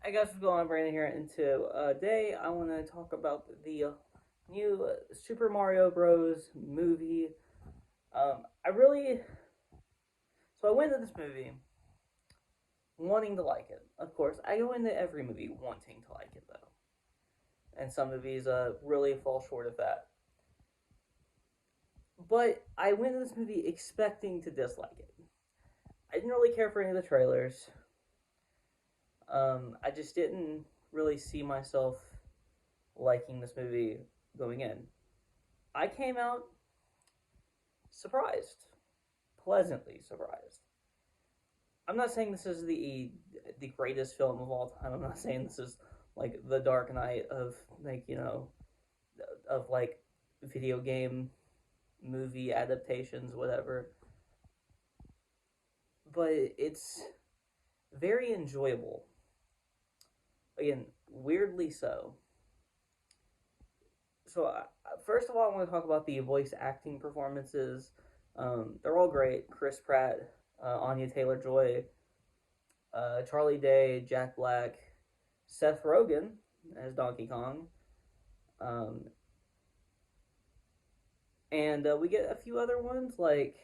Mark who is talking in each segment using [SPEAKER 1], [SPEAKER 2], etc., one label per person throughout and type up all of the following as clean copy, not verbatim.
[SPEAKER 1] I guess what's going on, Brandon here. And today I want to talk about the new Super Mario Bros. Movie. I really I went into this movie wanting to like it. Of course, I go into every movie wanting to like it though, and some movies really fall short of that. But I went into this movie expecting to dislike it. I didn't really care for any of the trailers. I just didn't really see myself liking this movie going in. I came out surprised, pleasantly surprised. I'm not saying this is the greatest film of all time. I'm not saying this is like the Dark Knight of like video game movie adaptations, whatever. But it's very enjoyable. Again, weirdly so. First of all, I want to talk about the voice acting performances. They're all great. Chris Pratt, Anya Taylor Joy, Charlie Day, Jack Black, Seth Rogen as Donkey Kong, um, and we get a few other ones like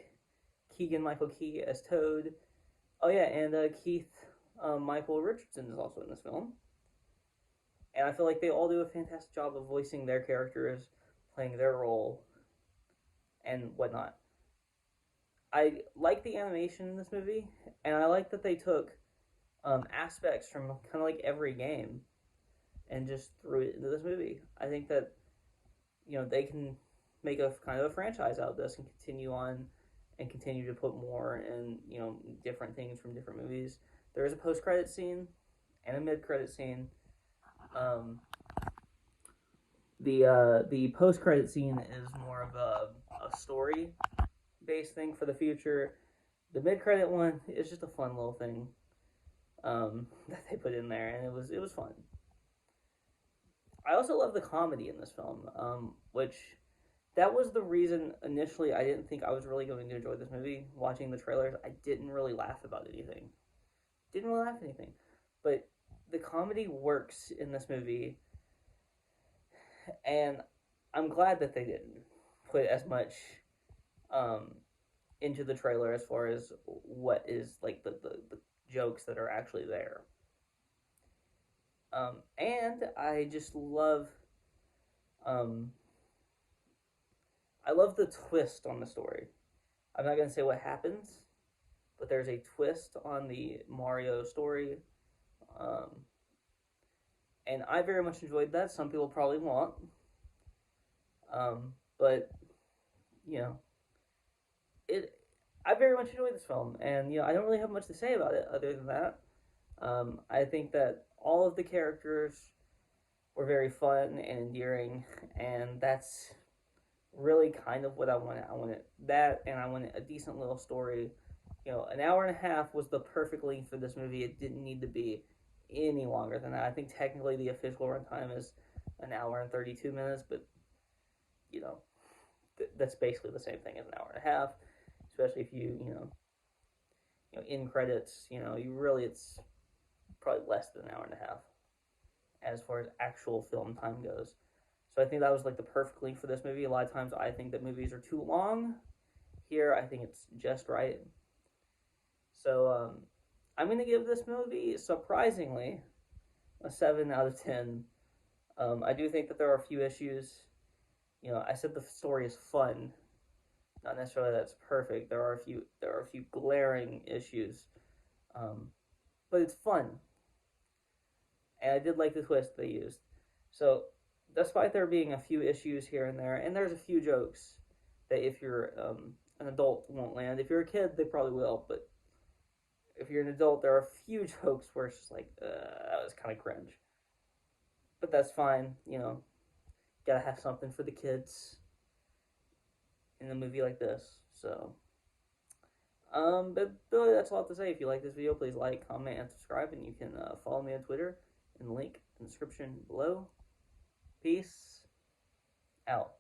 [SPEAKER 1] Keegan Michael Key as Toad. Oh yeah, and Keith Michael Richardson is also in this film. And I feel like they all do a fantastic job of voicing their characters, playing their role, and whatnot. I like the animation in this movie, and I like that they took aspects from kind of like every game and just threw it into this movie. I think that they can make a kind of a franchise out of this and continue on and continue to put more and different things from different movies. There is a post credit scene and a mid credit scene. The post credit scene is more of a story based thing for the future. The mid credit one is just a fun little thing that they put in there, and it was fun. I also love the comedy in this film, which that was the reason initially I didn't think I was really going to enjoy this movie. Watching the trailers, I didn't really laugh about anything. Didn't really laugh at anything, but the comedy works in this movie, and I'm glad that they didn't put as much um, into the trailer as far as what is like the jokes that are actually there. And I just um, I love the twist on the story. I'm not gonna say what happens, but there's a twist on the Mario story, um, and I very much enjoyed that. Some people probably won't, but you know, it. I very much enjoyed this film, and I don't really have much to say about it other than that. I think that all of the characters were very fun and endearing, and that's really kind of what I wanted. I wanted that, and I wanted a decent little story. An hour and a half was the perfect length for this movie. It didn't need to be any longer than that. I think technically the official runtime is an hour and 32 minutes, but you know, that's basically the same thing as an hour and a half. Especially if in credits, you really it's probably less than an hour and a half as far as actual film time goes. So I think that was like the perfect length for this movie. A lot of times I think that movies are too long. Here, I think it's just right. So I'm going to give this movie, surprisingly, a 7 out of 10. I do think that there are a few issues. I said the story is fun. Not necessarily that's perfect. There are a few glaring issues. But it's fun. And I did like the twist they used. So, despite there being a few issues here and there, and there's a few jokes that if you're an adult won't land. If you're a kid, they probably will. But if you're an adult, there are a few jokes where it's just like, that was kind of cringe. But that's fine. Gotta have something for the kids in a movie like this. So, but really, that's all I have to say. If you like this video, please like, comment, and subscribe. And you can follow me on Twitter in the link in the description below. Peace out.